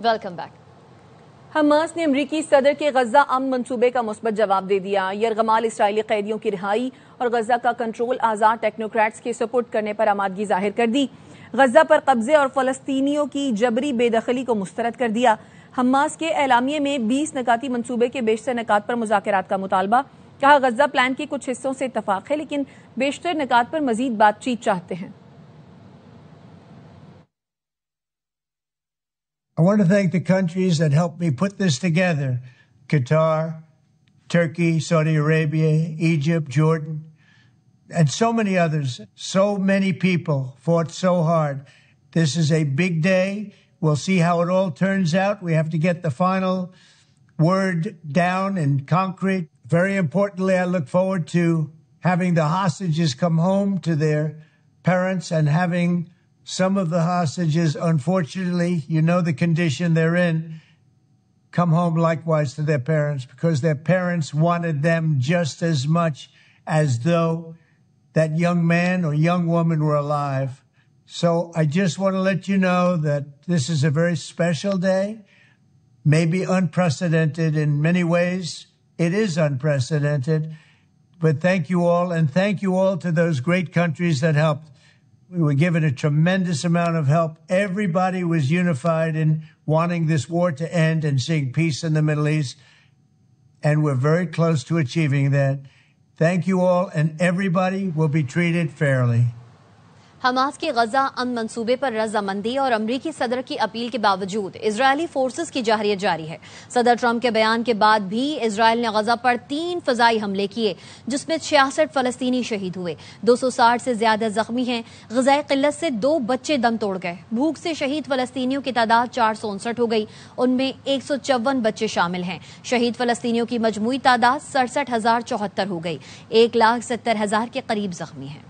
Welcome back. Hamas نے امریکی صدر کے غزہ امن منصوبے کا مثبت جواب دے دیا۔ یرغمال اسرائیلی قیدیوں کی رہائی اور غزہ کا کنٹرول آزاد ٹیکنوکریٹس کے سپرد کرنے پر آمادگی ظاہر کر دی۔ غزہ پر قبضے اور فلسطینیوں کی جبری بے دخلی کو مسترد کر دیا۔ حماس کے اعلامیے میں 20 نکاتی منصوبے کے بیشتر نکات پر مذاکرات کا مطالبہ۔ کہا غزہ پلان کے کچھ حصوں سے اتفاق ہے لیکن بیشتر نکات پر مزید بات چیت چاہتے ہیں۔ I want to thank the countries that helped me put this together: Qatar, Turkey, Saudi Arabia, Egypt, Jordan, and so many others. So many people fought so hard. This is a big day. We'll see how it all turns out. We have to get the final word down in concrete. Very importantly, I look forward to having the hostages come home to their parents and having some of the hostages, unfortunately, you know the condition they're in, come home likewise to their parents because their parents wanted them just as much as though that young man or young woman were alive. So I just want to let you know that this is a very special day, maybe unprecedented in many ways. It is unprecedented, but thank you all, and thank you all to those great countries that helped. We were given a tremendous amount of help. Everybody was unified in wanting this war to end and seeing peace in the Middle East. And we're very close to achieving that. Thank you all, and everybody will be treated fairly. Hamas کے غزہ امن منصوبے پر رضامندی اور امریکی صدر کی appeal کے باوجود اسرائیلی فورسز کی جارحیت جاری ہے۔ صدر ٹرمپ کے بیان کے بعد بھی اسرائیل نے غزہ پر 3 فضائی حملے کیے جس میں 66 فلسطینی شہید ہوئے، 260 سے زیادہ زخمی ہیں۔ غذائی قلت سے 2 بچے دم توڑ گئے۔ بھوک سے شہید فلسطینیوں کی تعداد 459 ہو گئی، ان میں 154 بچے شامل ہیں۔ شہید فلسطینیوں کی مجموعی تعداد 67,074 ہو گئی، 1,70,000 کے قریب زخمی ہیں۔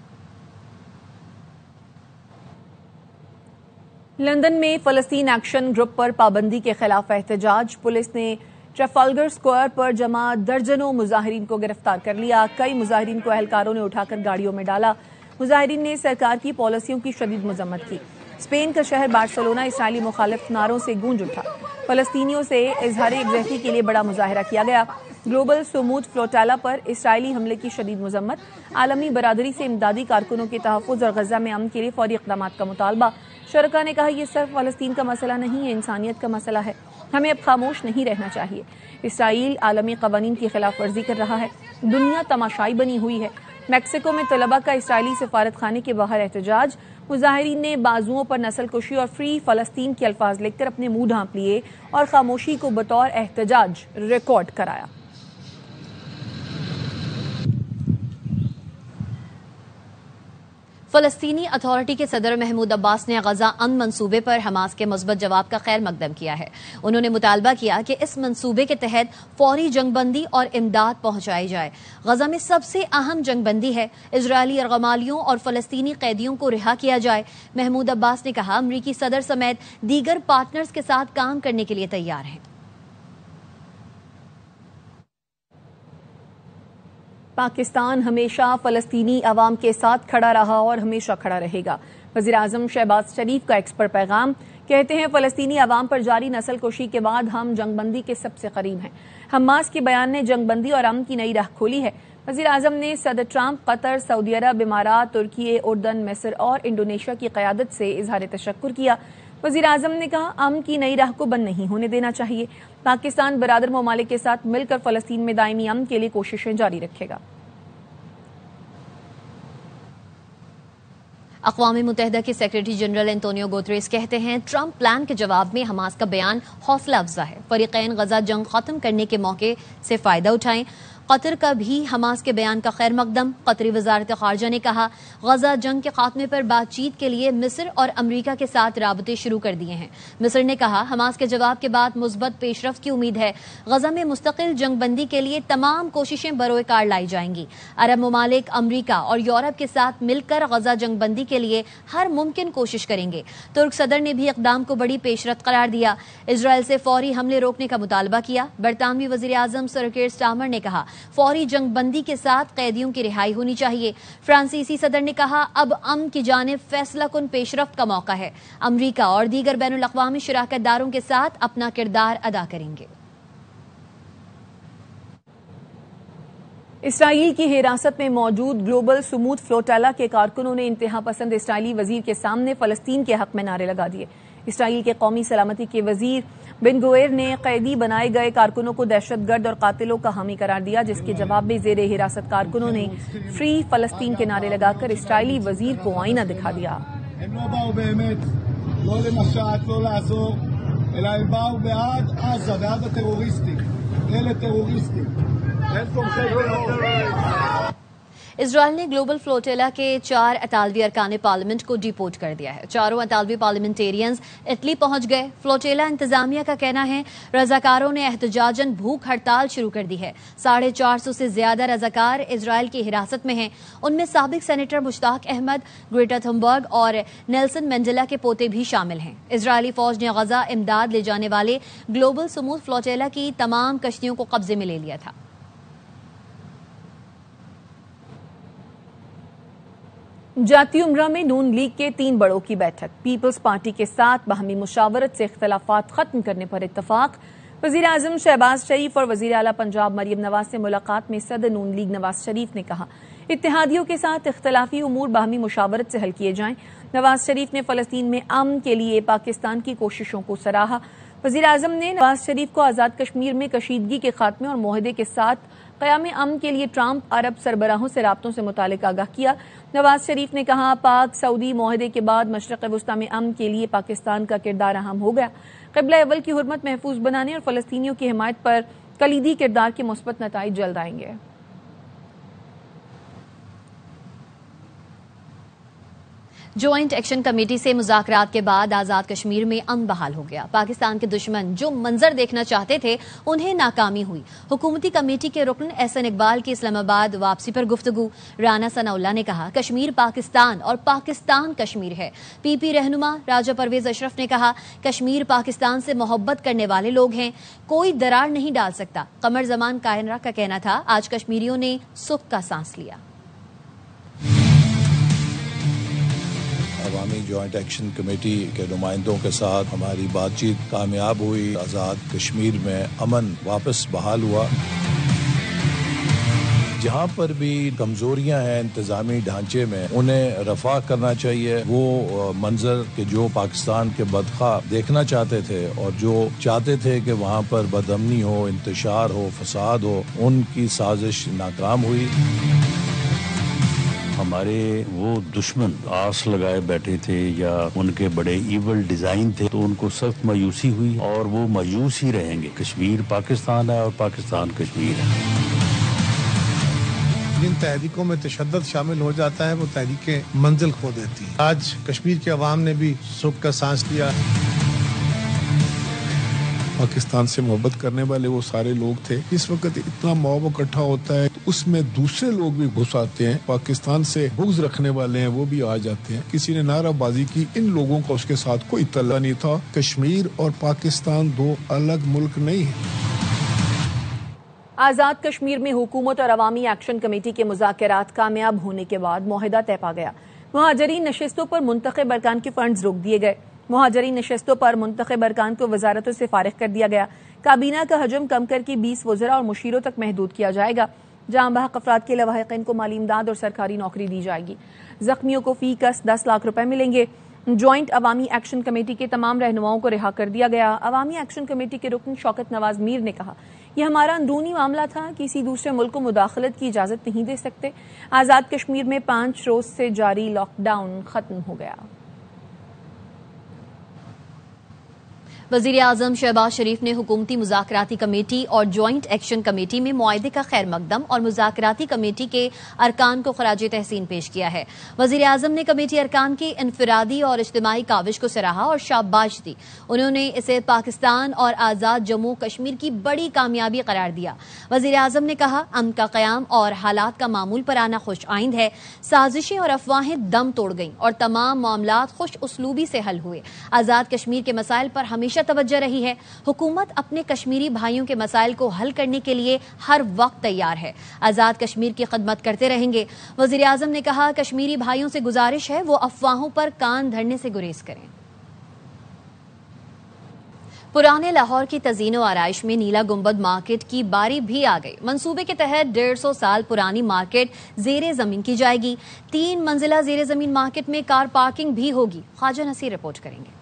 لندن میں فلسطین ایکشن گروپ پر پابندی کے خلاف احتجاج۔ پولیس نے ٹریفالگر اسکوائر پر جمع درجنوں مظاہرین کو گرفتار کر لیا۔ کئی مظاہرین کو اہلکاروں نے اٹھا کر گاڑیوں میں ڈالا۔ مظاہرین نے سرکار کی پالیسیوں کی شدید مذمت کی۔ اسپین کا شہر بارسلونا اسرائیلی مخالف نعروں سے گونج اٹھا۔ فلسطینیوں سے اظہار یکجہتی کے لیے بڑا مظاہرہ کیا گیا۔ گلوبل سمود فلوٹیلا پر اسرائیلی حملے کی شدید مذمت۔ عالمی برادری سے امدادی کارکنوں کے تحفظ اور غزہ میں امن کے لیے فوری اقدامات کا مطالبہ۔ شرکاء نے کہا یہ صرف فلسطین کا مسئلہ نہیں، یہ انسانیت کا مسئلہ ہے، ہمیں اب خاموش نہیں رہنا چاہیے۔ اسرائیل عالمی قوانین کی خلاف ورزی کر رہا ہے، دنیا تماشائی بنی ہوئی ہے۔ میکسیکو میں طلباء کا اسرائیلی سفارت خانے کے باہر احتجاج۔ مظاہرین نے بازوؤں پر نسل کشی اور فری فلسطین کے الفاظ لکھ کر اپنے منہ ڈھانپ لیے اور خاموشی کو بطور احتجاج ریکارڈ کرایا۔ فلسطینی اتھارٹی کے صدر محمود عباس نے غزہ امن منصوبے پر حماس کے مثبت جواب کا خیر مقدم کیا ہے۔ انہوں نے مطالبہ کیا کہ اس منصوبے کے تحت فوری جنگ بندی اور امداد پہنچائی جائے۔ غزہ میں سب سے اہم جنگ بندی ہے، اسرائیلی یرغمالیوں اور فلسطینی قیدیوں کو رہا کیا جائے۔ محمود عباس نے کہا امریکی صدر سمیت دیگر پارٹنرز کے ساتھ کام کرنے کے لیے تیار ہیں۔ پاکستان ہمیشہ فلسطینی عوام کے ساتھ کھڑا رہا اور ہمیشہ کھڑا رہے گا۔ وزیر اعظم شہباز شریف کا ایکس پر پیغام۔ کہتے ہیں فلسطینی عوام پر جاری نسل کشی کے بعد ہم جنگ بندی کے سب سے قریب ہیں۔ حماس کے بیان نے جنگ بندی اور امن کی نئی راہ کھولی ہے۔ وزیر اعظم نے صدر ٹرمپ، قطر، سعودی عرب، امارات، ترکی، اردن، مصر اور انڈونیشیا کی قیادت سے اظہار تشکر کیا۔ وزیر اعظم نے کہا امن کی نئی راہ کو بند نہیں ہونے دینا چاہیے۔ پاکستان برادر ممالک کے ساتھ مل کر فلسطین میں دائمی امن کے لیے کوششیں جاری رکھے گا۔ اقوام متحدہ کے سیکریٹری جنرل انتونیو گوتریس کہتے ہیں ٹرمپ پلان کے جواب میں حماس کا بیان حوصلہ افزا ہے۔ فریقین غزہ جنگ ختم کرنے کے موقع سے فائدہ اٹھائیں۔ قطر کا بھی حماس کے بیان کا خیر مقدم۔ قطری وزارت خارجہ نے کہا غزہ جنگ کے خاتمے پر بات چیت کے لیے مصر اور امریکہ کے ساتھ رابطے شروع کر دیے ہیں۔ مصر نے کہا حماس کے جواب کے بعد مثبت پیش رفت کی امید ہے۔ غزہ میں مستقل جنگ بندی کے لیے تمام کوششیں بروئے کار لائی جائیں گی۔ عرب ممالک امریکہ اور یورپ کے ساتھ مل کر غزہ جنگ بندی کے لیے ہر ممکن کوشش کریں گے۔ ترک صدر نے بھی اقدام کو بڑی پیش رفت قرار دیا۔ اسرائیل سے فوری حملے روکنے کا مطالبہ کیا۔ برطانوی وزیر اعظم سر کیئر سٹارمر نے کہا فوری جنگ بندی کے ساتھ قیدیوں کی رہائی ہونی چاہیے۔ فرانسیسی صدر نے کہا اب امن کی جانب فیصلہ کن پیش رفت کا موقع ہے، امریکہ اور دیگر بین الاقوامی شراکت داروں کے ساتھ اپنا کردار ادا کریں گے۔ اسرائیل کی حراست میں موجود گلوبل سموتھ فلوٹیلا کے کارکنوں نے انتہا پسند اسرائیلی وزیر کے سامنے فلسطین کے حق میں نعرے لگا دیے۔ اسرائیل کے قومی سلامتی کے وزیر بن گوئر نے قیدی بنائے گئے کارکنوں کو دہشت گرد اور قاتلوں کا حامی قرار دیا، جس کے جواب میں زیر حراست کارکنوں نے فری فلسطین کے نعرے لگا کر اسرائیلی وزیر کو آئینہ دکھا دیا۔ اسرائیل نے گلوبل فلوٹیلا کے 4 اطالوی ارکان پارلیمنٹ کو ڈیپورٹ کر دیا ہے۔ چاروں اطالوی پارلیمنٹیرینز اٹلی پہنچ گئے۔ فلوٹیلا انتظامیہ کا کہنا ہے رضاکاروں نے احتجاجاً بھوک ہڑتال شروع کر دی ہے۔ 450 سے زیادہ رضاکار اسرائیل کی حراست میں ہیں، ان میں سابق سینیٹر مشتاق احمد، گریٹا تھنبرگ اور نیلسن مینڈیلا کے پوتے بھی شامل ہیں۔ اسرائیلی فوج نے غزہ امداد لے جانے والے گلوبل سموتھ فلوٹیلا کی تمام کشتیوں کو قبضے میں لے لیا تھا۔ جاتی عمرہ میں نون لیگ کے 3 بڑوں کی بیٹھک، پیپلز پارٹی کے ساتھ باہمی مشاورت سے اختلافات ختم کرنے پر اتفاق۔ وزیر اعظم شہباز شریف اور وزیر اعلیٰ پنجاب مریم نواز سے ملاقات میں صدر نون لیگ نواز شریف نے کہا اتحادیوں کے ساتھ اختلافی امور باہمی مشاورت سے حل کیے جائیں۔ نواز شریف نے فلسطین میں امن کے لیے پاکستان کی کوششوں کو سراہا۔ وزیر اعظم نے نواز شریف کو آزاد کشمیر میں کشیدگی کے خاتمے اور معاہدے کے ساتھ قیام امن کے لیے ٹرمپ عرب سربراہوں سے رابطوں سے متعلق آگاہ کیا۔ نواز شریف نے کہا پاک سعودی معاہدے کے بعد مشرق وسطیٰ میں امن کے لیے پاکستان کا کردار اہم ہو گیا۔ قبلہ اول کی حرمت محفوظ بنانے اور فلسطینیوں کی حمایت پر کلیدی کردار کے مثبت نتائج جلد آئیں گے۔ جوائنٹ ایکشن کمیٹی سے مذاکرات کے بعد آزاد کشمیر میں امن بحال ہو گیا۔ پاکستان کے دشمن جو منظر دیکھنا چاہتے تھے انہیں ناکامی ہوئی۔ حکومتی کمیٹی کے رکن احسن اقبال کی اسلام آباد واپسی پر گفتگو۔ رانا ثناء اللہ نے کہا کشمیر پاکستان اور پاکستان کشمیر ہے۔ پی پی رہنما راجہ پرویز اشرف نے کہا کشمیر پاکستان سے محبت کرنے والے لوگ ہیں، کوئی درار نہیں ڈال سکتا۔ قمر زمان کائنرا کا کہنا تھا آج کشمیریوں نے سکھ کا سانس لیا۔ عوامی جوائنٹ ایکشن کمیٹی کے نمائندوں کے ساتھ ہماری بات چیت کامیاب ہوئی۔ آزاد کشمیر میں امن واپس بحال ہوا۔ جہاں پر بھی کمزوریاں ہیں انتظامی ڈھانچے میں انہیں رفع کرنا چاہیے۔ وہ منظر کہ جو پاکستان کے بدخواہ دیکھنا چاہتے تھے اور جو چاہتے تھے کہ وہاں پر بدامنی ہو، انتشار ہو، فساد ہو، ان کی سازش ناکام ہوئی۔ ہمارے وہ دشمن آس لگائے بیٹھے تھے یا ان کے بڑے ایول ڈیزائن تھے تو ان کو سخت مایوسی ہوئی اور وہ مایوس ہی رہیں گے۔ کشمیر پاکستان ہے اور پاکستان کشمیر ہے۔ جن تحریکوں میں تشدد شامل ہو جاتا ہے وہ تحریکیں منزل کھو دیتی ہیں۔ آج کشمیر کے عوام نے بھی سکھ کا سانس لیا۔ پاکستان سے محبت کرنے والے وہ سارے لوگ تھے۔ اس وقت اتنا موب اکٹھا ہوتا ہے اس میں دوسرے لوگ بھی گھس آتے ہیں، پاکستان سے بغض رکھنے والے ہیں وہ بھی آ جاتے ہیں۔ کسی نے نعرہ بازی کی، ان لوگوں کا اس کے ساتھ کوئی تعلق نہیں تھا۔ کشمیر اور پاکستان 2 الگ ملک نہیں ہیں۔ آزاد کشمیر میں حکومت اور عوامی ایکشن کمیٹی کے مذاکرات کامیاب ہونے کے بعد معاہدہ طے پا گیا۔ مہاجرین نشستوں پر منتخب ارکان کے فنڈز روک دیے گئے۔ مہاجرین نشستوں پر منتخب ارکان کو وزارتوں سے فارغ کر دیا گیا۔ کابینہ کا حجم کم کر کے 20 وزراء اور مشیروں تک محدود کیا جائے گا۔ جہاں بحق افراد کے لواحقین کو مالی امداد اور سرکاری نوکری دی جائے گی۔ زخمیوں کو فی کس 10 لاکھ روپے ملیں گے۔ جوائنٹ عوامی ایکشن کمیٹی کے تمام رہنماؤں کو رہا کر دیا گیا۔ عوامی ایکشن کمیٹی کے رکن شوکت نواز میر نے کہا یہ ہمارا اندرونی معاملہ تھا، کسی دوسرے ملک کو مداخلت کی اجازت نہیں دے سکتے۔ آزاد کشمیر میں 5 روز سے جاری لاک ڈاؤن ختم ہو گیا۔ وزیر اعظم شہباز شریف نے حکومتی مذاکراتی کمیٹی اور جوائنٹ ایکشن کمیٹی میں معاہدے کا خیر مقدم اور مذاکراتی کمیٹی کے ارکان کو خراج تحسین پیش کیا ہے۔ وزیر اعظم نے کمیٹی ارکان کی انفرادی اور اجتماعی کاوش کو سراہا اور شاباش دی۔ انہوں نے اسے پاکستان اور آزاد جموں کشمیر کی بڑی کامیابی قرار دیا۔ وزیر اعظم نے کہا امن کا قیام اور حالات کا معمول پر آنا خوش آئند ہے۔ سازشیں اور افواہیں دم توڑ گئیں اور تمام معاملات خوش اسلوبی سے حل ہوئے۔ آزاد کشمیر کے مسائل پر ہمیشہ ہمیشہ توجہ رہی ہے. حکومت اپنے کشمیری بھائیوں کے مسائل کو حل کرنے کے لیے ہر وقت تیار ہے. آزاد کشمیر کی خدمت کرتے رہیں گے. وزیر اعظم نے کہا کشمیری بھائیوں سے گزارش ہے وہ افواہوں پر کان دھرنے سے گریز کریں. پرانے لاہور کی تزئین و آرائش میں نیلا گنبد مارکیٹ کی باری بھی آ گئی. منصوبے کے تحت 150 سال پرانی مارکیٹ زیر زمین کی جائے گی. 3 منزلہ زیر زمین مارکیٹ میں کار پارکنگ بھی ہوگی. خواجہ نصیر رپورٹ کریں گے.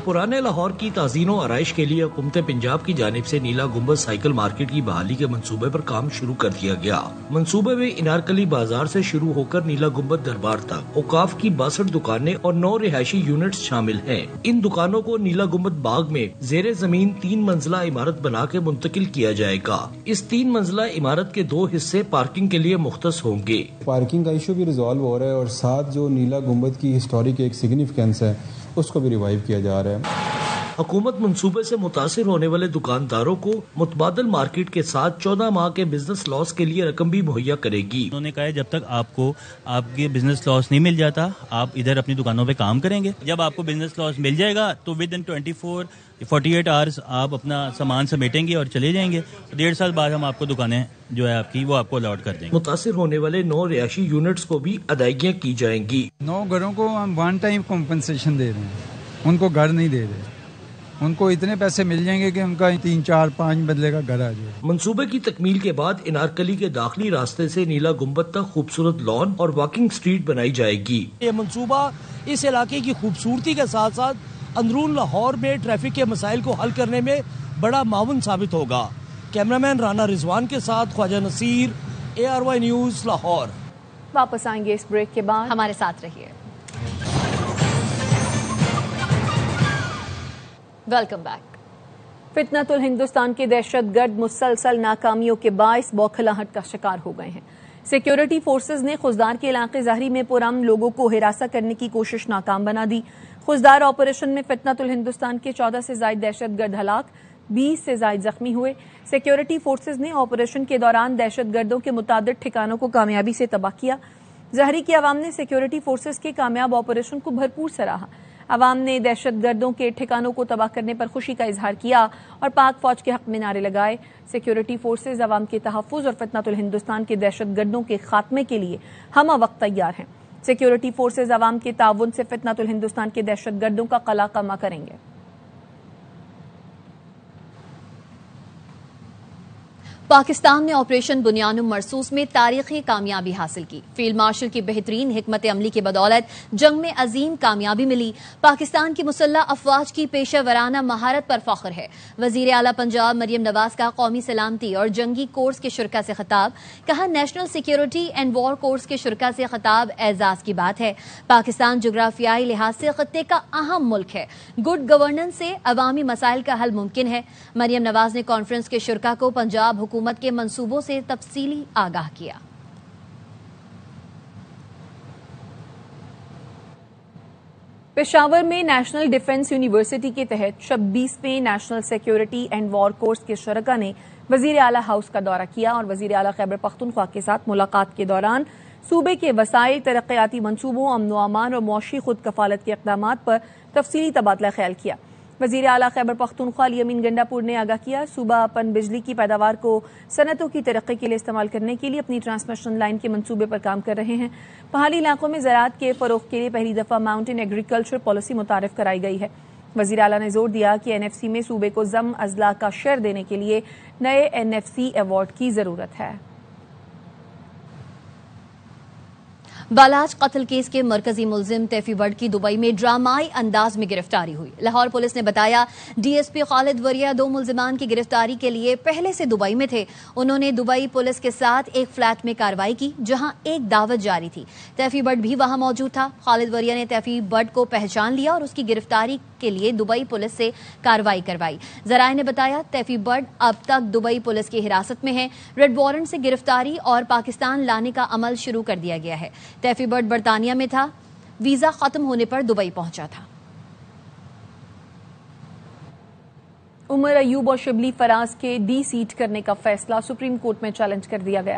پرانے لاہور کی تزئین و آرائش کے لیے حکومت پنجاب کی جانب سے نیلا گنبد سائیکل مارکیٹ کی بحالی کے منصوبے پر کام شروع کر دیا گیا. منصوبے میں انارکلی بازار سے شروع ہو کر نیلا گنبد دربار تک اوقاف کی 62 دکانیں اور 9 رہائشی یونٹس شامل ہیں. ان دکانوں کو نیلا گنبد باغ میں زیر زمین 3 منزلہ عمارت بنا کے منتقل کیا جائے گا. اس 3 منزلہ عمارت کے 2 حصے پارکنگ کے لیے مختص ہوں گے. پارکنگ کا ایشو بھی ریزالو ہو رہا ہے اور ساتھ جو نیلا گنبد کی ہسٹورک ایک سگنیفیکینس ہے اس کو بھی ریوائیو کیا جا رہا ہے. حکومت منصوبے سے متاثر ہونے والے دکانداروں کو متبادل مارکیٹ کے ساتھ 14 ماہ کے بزنس لاس کے لیے رقم بھی مہیا کرے گی. انہوں نے کہا ہے جب تک آپ کو آپ کے بزنس لاس نہیں مل جاتا آپ ادھر اپنی دکانوں پہ کام کریں گے. جب آپ کو بزنس لاس مل جائے گا تو ود ان 48 آورز آپ اپنا سامان سمیٹیں گے اور چلے جائیں گے. 1.5 سال بعد ہم آپ کو دکانیں جو ہے آپ کی وہ آپ کو الاٹ کر دیں گے. متاثر ہونے والے 9 رہائشی یونٹس کو بھی ادائیگیاں کی جائیں گی. 9 گھروں کو ہم 1 ٹائم کمپنسیشن دے رہے ہیں. ان کو گھر نہیں دے رہے. ان کو اتنے پیسے مل جائیں گے کہ ان کا 3 4 5 بدلے کا گھر آ جائے. منصوبے کی تکمیل کے بعد انارکلی کے داخلی راستے سے نیلا گنبد تک خوبصورت لان اور واکنگ سٹریٹ بنائی جائے گی. یہ منصوبہ اس علاقے کی خوبصورتی کے ساتھ ساتھ اندرون لاہور میں ٹریفک کے مسائل کو حل کرنے میں بڑا معاون ثابت ہوگا. کیمرامین رانا رضوان کے ساتھ خواجہ نصیر، ARY نیوز لاہور. واپس آئیں گے اس بریک کے بعد. ہمارے ساتھ رہیے. Welcome back. فتنۃ الہندوستان کے دہشت گرد مسلسل ناکامیوں کے باعث بوکھلاہٹ کا شکار ہو گئے ہیں. سیکیورٹی فورسز نے خزدار کے علاقے ظاہری میں پرامن لوگوں کو ہراساں کرنے کی کوشش ناکام بنا دی. خزدار آپریشن میں فتنۃ الہندوستان کے 14 سے زائد دہشت گرد ہلاک، 20 سے زائد زخمی ہوئے. سیکیورٹی فورسز نے آپریشن کے دوران دہشت گردوں کے متعدد ٹھکانوں کو کامیابی سے تباہ کیا. ظاہری کی عوام نے سیکیورٹی فورسز کے کامیاب آپریشن کو بھرپور سراہا. عوام نے دہشت گردوں کے ٹھکانوں کو تباہ کرنے پر خوشی کا اظہار کیا اور پاک فوج کے حق میں نعرے لگائے. سیکیورٹی فورسز عوام کے تحفظ اور فتنۃ الہندوستان کے دہشت گردوں کے خاتمے کے لیے ہمہ وقت تیار ہیں. سیکیورٹی فورسز عوام کے تعاون سے فتنۃ الہندوستان کے دہشت گردوں کا قلع کما کریں گے. پاکستان نے آپریشن بنیان مرصوص میں تاریخی کامیابی حاصل کی. فیلڈ مارشل کی بہترین حکمت عملی کی بدولت جنگ میں عظیم کامیابی ملی. پاکستان کی مسلح افواج کی پیشہ ورانہ مہارت پر فخر ہے. وزیر اعلیٰ پنجاب مریم نواز کا قومی سلامتی اور جنگی کورس کے شرکاء سے خطاب. کہا national security and war course کے شرکاء سے خطاب اعزاز کی بات ہے. پاکستان جغرافیائی لحاظ سے خطے کا اہم ملک ہے. گڈ گورننس سے عوامی مسائل کا حل ممکن ہے. مریم نواز نے کانفرنس کے شرکاء کو پنجاب حکومت کے منصوبوں سے تفصیلی آگاہ کیا. پشاور میں نیشنل ڈیفنس یونیورسٹی کے تحت 26ویں national security and war course کے شرکاء نے وزیر اعلیٰ ہاؤس کا دورہ کیا اور وزیر اعلیٰ خیبر پختونخوا کے ساتھ ملاقات کے دوران صوبے کے وسائل، ترقیاتی منصوبوں، امن و امان اور معاشی خود کفالت کے اقدامات پر تفصیلی تبادلہ خیال کیا. وزیر اعلیٰ خیبر پختونخوا علی امین گنڈا پور نے آگاہ کیا صوبہ پن بجلی کی پیداوار کو صنعتوں کی ترقی کے لیے استعمال کرنے کے لیے اپنی ٹرانسمیشن لائن کے منصوبے پر کام کر رہے ہیں. پہاڑی علاقوں میں زراعت کے فروغ کے لیے پہلی دفعہ ماؤنٹین ایگریکلچر پالیسی متعارف کرائی گئی ہے. وزیر اعلیٰ نے زور دیا کہ NFC میں صوبے کو ضم اضلاع کا شیئر دینے کے لیے نئے NFC ایوارڈ کی ضرورت ہے. بالاج قتل کیس کے مرکزی ملزم تیفی بٹ کی دبئی میں ڈرامائی انداز میں گرفتاری ہوئی. لاہور پولیس نے بتایا DSP خالد وریا 2 ملزمان کی گرفتاری کے لیے پہلے سے دبئی میں تھے. انہوں نے دبئی پولیس کے ساتھ ایک فلیٹ میں کارروائی کی جہاں ایک دعوت جاری تھی. تیفی بٹ بھی وہاں موجود تھا. خالد وریا نے تیفی بٹ کو پہچان لیا اور اس کی گرفتاری کے لیے دبئی پولیس سے کارروائی کروائی. ذرائع نے بتایا تیفی بٹ اب تک دبئی پولیس کی حراست میں ہے. ریڈ وارنٹ سے گرفتاری اور پاکستان لانے کا عمل شروع کر دیا گیا ہے. تیفی بٹ برطانیہ میں تھا. ویزا ختم ہونے پر دبئی پہنچا تھا. عمر ایوب اور شبلی فراز کے ڈی سیٹ کرنے کا فیصلہ سپریم کورٹ میں چیلنج کر دیا گیا.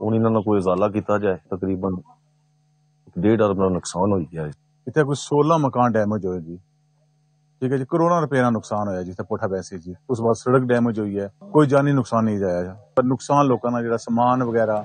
ਹੁਣ ਇਹਨਾਂ ਦਾ ਕੋਈ ਇਜ਼ਾਲਾ ਕੀਤਾ ਜਾਏ। ਤਕਰੀਬਨ 1.5 ਅਰਬ ਦਾ ਨੁਕਸਾਨ ਹੋ ਗਿਆ ਹੈ। ਇੱਥੇ ਕੋਈ 16 ਮਕਾਨ ਡੈਮੇਜ ਹੋਏ ਜੀ। ਠੀਕ ਹੈ ਜੀ, ਕਰੋੜਾਂ ਰੁਪਏ ਦਾ ਨੁਕਸਾਨ ਹੋਇਆ ਜੀ। ਤੇ ਪੁੱਠਾ ਪੈਸੇ ਜੀ। ਉਸ ਤੋਂ ਬਾਅਦ ਸੜਕ ਡੈਮੇਜ ਹੋਈ ਹੈ। ਕੋਈ ਜਾਨੀ ਨੁਕਸਾਨ ਨਹੀਂ ਜਾਇਆ, ਪਰ ਨੁਕਸਾਨ ਲੋਕਾਂ ਦਾ ਜਿਹੜਾ ਸਮਾਨ ਵਗੈਰਾ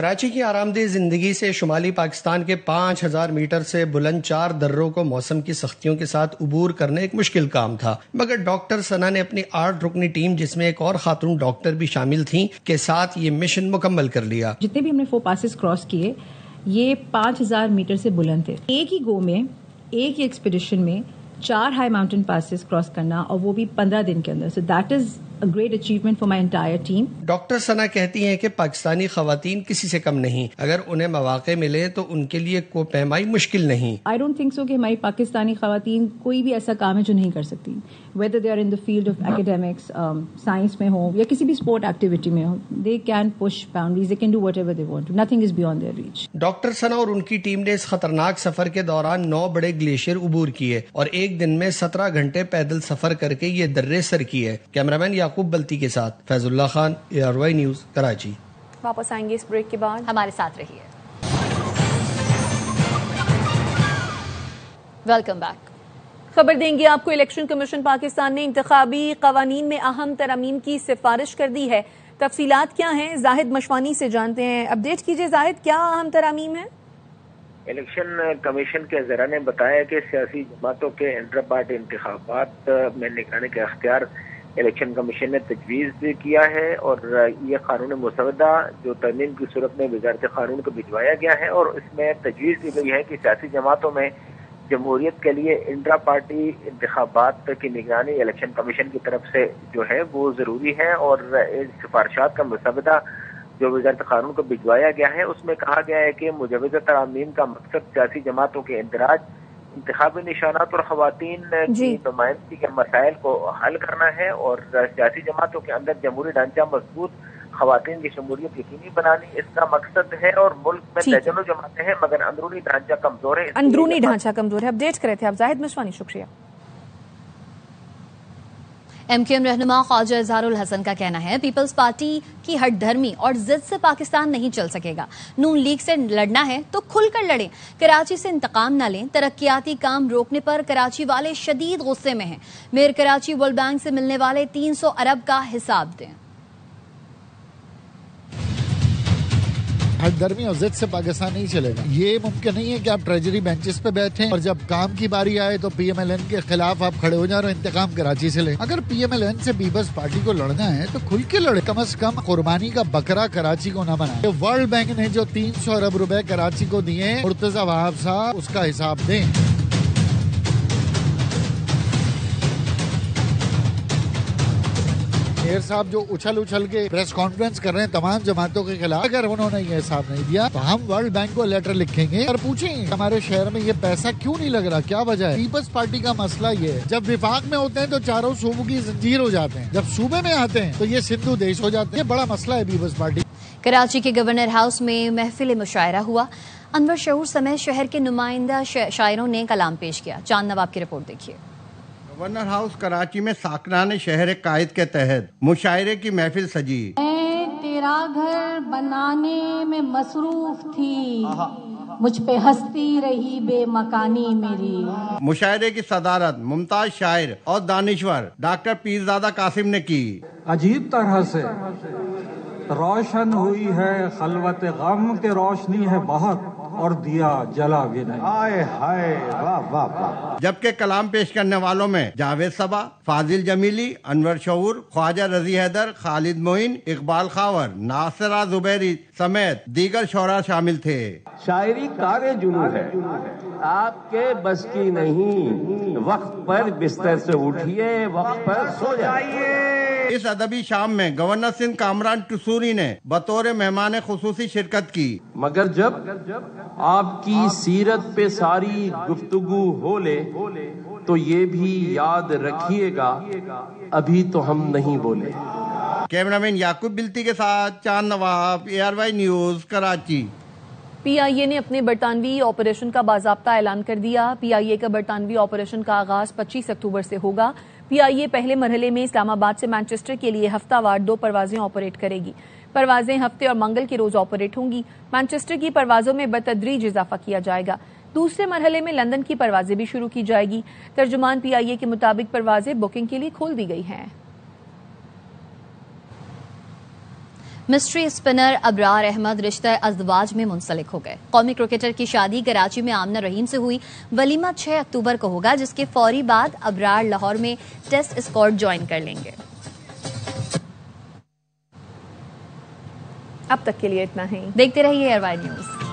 کراچی کی آرام دہ زندگی سے شمالی پاکستان کے 5000 میٹر سے بلند 4 دروں کو موسم کی سختیوں کے ساتھ عبور کرنا ایک مشکل کام تھا، مگر ڈاکٹر ثنا نے اپنی 8 رکنی ٹیم، جس میں ایک اور خاتون ڈاکٹر بھی شامل تھیں، کے ساتھ یہ مشن مکمل کر لیا۔ جتنے بھی ہم نے 4 پاسز کراس کیے یہ 5000 میٹر سے بلند تھے۔ ایک ہی گو میں، ایک ہی ایکسپیڈیشن میں 4 ہائی ماؤنٹین پاسز کراس کرنا، اور وہ بھی 15 دن کے اندر۔ So that is a great achievement for my entire team. Doctor Sana کہتی ہیں کہ پاکستانی خواتین کسی سے کم نہیں، اگر انہیں مواقع ملے تو ان کے لیے کوہ پیمائی مشکل نہیں۔ I don't think so کہ ہماری پاکستانی خواتین کوئی بھی ایسا کام ہے جو نہیں کر سکتی، whether they are in the field of academics, science میں ہوں یا کسی بھی sport activity میں ہوں، they can push boundaries, they can do whatever they want to. Nothing is beyond their reach. Doctor Sana اور ان کی ٹیم نے اس خطرناک سفر کے دوران 9 بڑے گلیشیئر عبور کیے اور ایک دن میں 17 گھنٹے پیدل سفر کر کے یہ درے سر کیے۔ کیمرامین یعقوب بلتی کے ساتھ فیض اللہ خان، ARY نیوز، کراچی۔ واپس آئیں گے اس بریک کے بعد، ہمارے ساتھ رہیے۔ Welcome back. خبر دیں گے آپ کو، الیکشن کمیشن پاکستان نے انتخابی قوانین میں اہم ترامیم کی سفارش کر دی ہے۔ تفصیلات کیا ہیں، زاہد مشوانی سے جانتے ہیں۔ اپڈیٹ کیجیے زاہد، کیا اہم ترامیم ہے؟ الیکشن کمیشن کے ذرا نے بتایا کہ سیاسی جماعتوں کے انٹر پارٹی انتخابات میں نگرانی کا اختیار الیکشن کمیشن نے تجویز کیا ہے، اور یہ قانون مسودہ جو ترمیم کی صورت میں وزارت قانون کو بھجوایا گیا ہے، اور اس میں تجویز دی گئی ہے کہ سیاسی جماعتوں میں جمہوریت کے لیے انٹرا پارٹی انتخابات کی نگرانی الیکشن کمیشن کی طرف سے جو ہے وہ ضروری ہے، اور سفارشات کا مسودہ جو وزارت قانون کو بھجوایا گیا ہے اس میں کہا گیا ہے کہ مجوزہ ترامیم کا مقصد سیاسی جماعتوں کے اندراج، انتخابی نشانات اور خواتین کی نمائندگی کے مسائل کو حل کرنا ہے، اور سیاسی جماعتوں کے اندر جمہوری ڈھانچہ مضبوط، خواتین کی شمولیت یقینی بنانی اس کا مقصد ہے، اور ملک میں درجنوں جماعتیں ہیں مگر اندرونی ڈھانچہ کمزور ہے۔ اندرونی ڈھانچہ کمزور ہے۔ اپڈیٹ کرے تھے آپ زاہد مشوانی، شکریہ۔ MQM رہنما خواجہ اظہار الحسن کا کہنا ہے پیپلز پارٹی کی ہٹ دھرمی اور ضد سے پاکستان نہیں چل سکے گا، نون لیگ سے لڑنا ہے تو کھل کر لڑیں، کراچی سے انتقام نہ لیں، ترقیاتی کام روکنے پر کراچی والے شدید غصے میں ہیں، میئر کراچی ورلڈ بینک سے ملنے والے 300 ارب کا حساب دیں۔ ہٹ دھرمی اور ضد سے پاکستان نہیں چلے گا۔ یہ ممکن نہیں ہے کہ آپ ٹریجری بینچز پہ بیٹھیں اور جب کام کی باری آئے تو PMLN کے خلاف آپ کھڑے ہو جائیں اور انتقام کراچی سے لیں۔ اگر PMLN سے پیپلز پارٹی کو لڑنا ہے تو کھل کے لڑے، کم از کم قربانی کا بکرا کراچی کو نہ بنائے۔ ورلڈ بینک نے جو 300 ارب روپے کراچی کو دیے، مرتضی وہاب صاحب اس کا حساب دیں۔ میئر صاحب جو اچھل کے پریس کانفرنس کر رہے ہیں تمام جماعتوں کے خلاف، اگر انہوں نے یہ حساب نہیں دیا تو ہم ورلڈ بینک کو لیٹر لکھیں گے اور پوچھیں گے ہمارے شہر میں یہ پیسہ کیوں نہیں لگ رہا، کیا وجہ ہے۔ پیپلز پارٹی کا مسئلہ یہ ہے، جب وفاق میں ہوتے ہیں تو چاروں صوبوں کی زنجیر ہو جاتے ہیں، جب صوبے میں آتے ہیں تو یہ سندھو دیش ہو جاتے ہیں۔ یہ بڑا مسئلہ ہے پیپلز پارٹی۔ کراچی کے گورنر ہاؤس میں محفل مشاعرہ ہوا، انور شعور سمیت شہر کے نمائندہ شاعروں نے کلام پیش کیا۔ چاند نواب کی رپورٹ دیکھیے۔ گورنر ہاؤس کراچی میں ساکنان شہر قائد کے تحت مشاعرے کی محفل سجی۔ میں تیرا گھر بنانے میں مصروف تھی، مجھ پہ ہستی رہی بے مکانی میری۔ مشاعرے کی صدارت ممتاز شاعر اور دانشور ڈاکٹر پیرزادہ قاسم نے کی۔ عجیب طرح سے روشن ہوئی ہے خلوت غم کے، روشنی ہے بہت اور دیا جلا بھی نہیں۔ ہائے ہائے واہ واہ واہ۔ جبکہ کلام پیش کرنے والوں میں جاوید صبا، فاضل جمیلی، انور شعور، خواجہ رضی حیدر، خالد معین، اقبال خاور، ناصرہ زبیری سمیت دیگر شعراء شامل تھے۔ شاعری کار جنون ہے، آپ کے بس کی نہیں، وقت پر بستر سے اٹھیے، وقت پر سو جائیے۔ اس ادبی شام میں گورنر سندھ کامران ٹسوری نے بطور مہمان خصوصی شرکت کی۔ مگر جب آپ کی سیرت پہ ساری گفتگو ہو لے تو یہ بھی یاد رکھیے گا ابھی تو ہم نہیں بولے۔ کیمرامین یعقوب بلتی کے ساتھ چاند نواب، ARY نیوز، کراچی۔ PIA نے اپنے برطانوی آپریشن کا باضابطہ اعلان کر دیا۔ PIA کا برطانوی آپریشن کا آغاز 25 اکتوبر سے ہوگا۔ PIA پہلے مرحلے میں اسلام آباد سے مانچسٹر کے لیے ہفتہ وار 2 پروازیں آپریٹ کرے گی۔ پروازیں ہفتے اور منگل کے روز آپریٹ ہوں گی۔ مانچسٹر کی پروازوں میں بتدریج اضافہ کیا جائے گا۔ دوسرے مرحلے میں لندن کی پروازیں بھی شروع کی جائے گی۔ ترجمان PIA کے مطابق پروازیں بکنگ کے لیے کھول دی گئی ہیں۔ مسٹری اسپنر ابرار احمد رشتہ ازدواج میں منسلک ہو گئے. قومی کرکٹر کی شادی کراچی میں آمنہ رحیم سے ہوئی. ولیمہ 6 اکتوبر کو ہوگا, جس کے فوری بعد ابرار لاہور میں ٹیسٹ اسکواڈ جوائن کر لیں گے. اب تک کے لیے اتنا ہی. دیکھتے رہیے ایئر وائڈ نیوز.